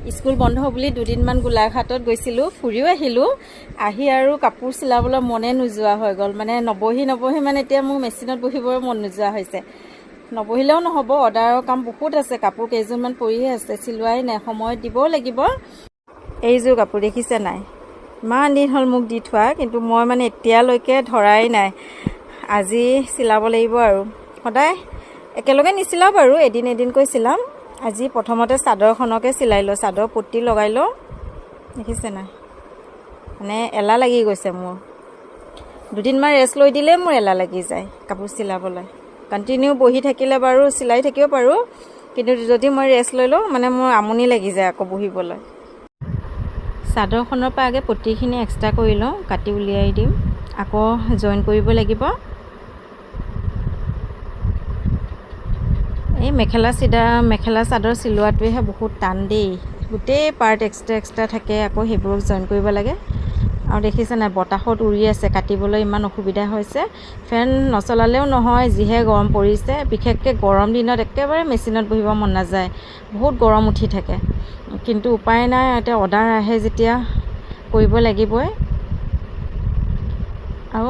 School বন্ধ বুলি দুদিনমান গোলাঘাটত গৈছিলোঁ, ফুৰিও আহিলোঁ। আহি আৰু কাপোৰ চিলাবলৈ মনে নোযোৱা হৈ গ'ল। মানে নবহি মানে এতিয়া মোৰ মেচিনত বহিবৰ মন নোযোৱা হৈছে। নবহিলেও নহ'ব, অৰ্ডাৰৰ কাম বহুত আছে, কাপোৰ কেইযোৰমান পৰিহে আছে, চিলোৱাই নাই, সময়ত দিবও লাগিব। এইযোৰ কাপোৰ দেখিছে নাই, ইমান দিন হ'ল মোক দি থোৱা, কিন্তু মই মানে এতিয়ালৈকে ধৰাই নাই। আজি চিলাব লাগিব আৰু। সদায় একেলগে নিচিলাও বাৰু, এদিনকৈ চিলাম। আজি প্ৰথমতে চাদৰখনকে চিলাই লওঁ, চাদৰ পটি লগাই লওঁ। দেখিছে নাই, মানে এলাহ লাগি গৈছে মোৰ। দুদিনমান ৰেষ্ট লৈ দিলেই মোৰ এলাহ লাগি যায় কাপোৰ চিলাবলৈ। কণ্টিনিউ বহি থাকিলে বাৰু চিলাই থাকিব পাৰোঁ, কিন্তু যদি মই ৰেষ্ট লৈ লওঁ মানে মোৰ আমনি লাগি যায় আকৌ বহিবলৈ। চাদৰখনৰ পৰা আগে পটিখিনি এক্সট্ৰা কৰি লওঁ, কাটি উলিয়াই দিম, আকৌ জইন কৰিব লাগিব। এই মেখেলা চাদৰ চিলোৱাটোৱেহে বহুত টান দেই। গোটেই পাৰ্ট এক্সট্ৰা থাকে, আকৌ সেইবোৰক জইন কৰিব লাগে। আৰু দেখিছে নাই, বতাহত উৰি আছে, কাটিবলৈ ইমান অসুবিধা হৈছে। ফেন নচলালেও নহয়, যিহে গৰম পৰিছে। বিশেষকৈ গৰম দিনত একেবাৰে মেচিনত বহিব মন নাযায়, বহুত গৰম উঠি থাকে। কিন্তু উপায় নাই, এতিয়া অৰ্ডাৰ আহে যেতিয়া কৰিব লাগিবই। আৰু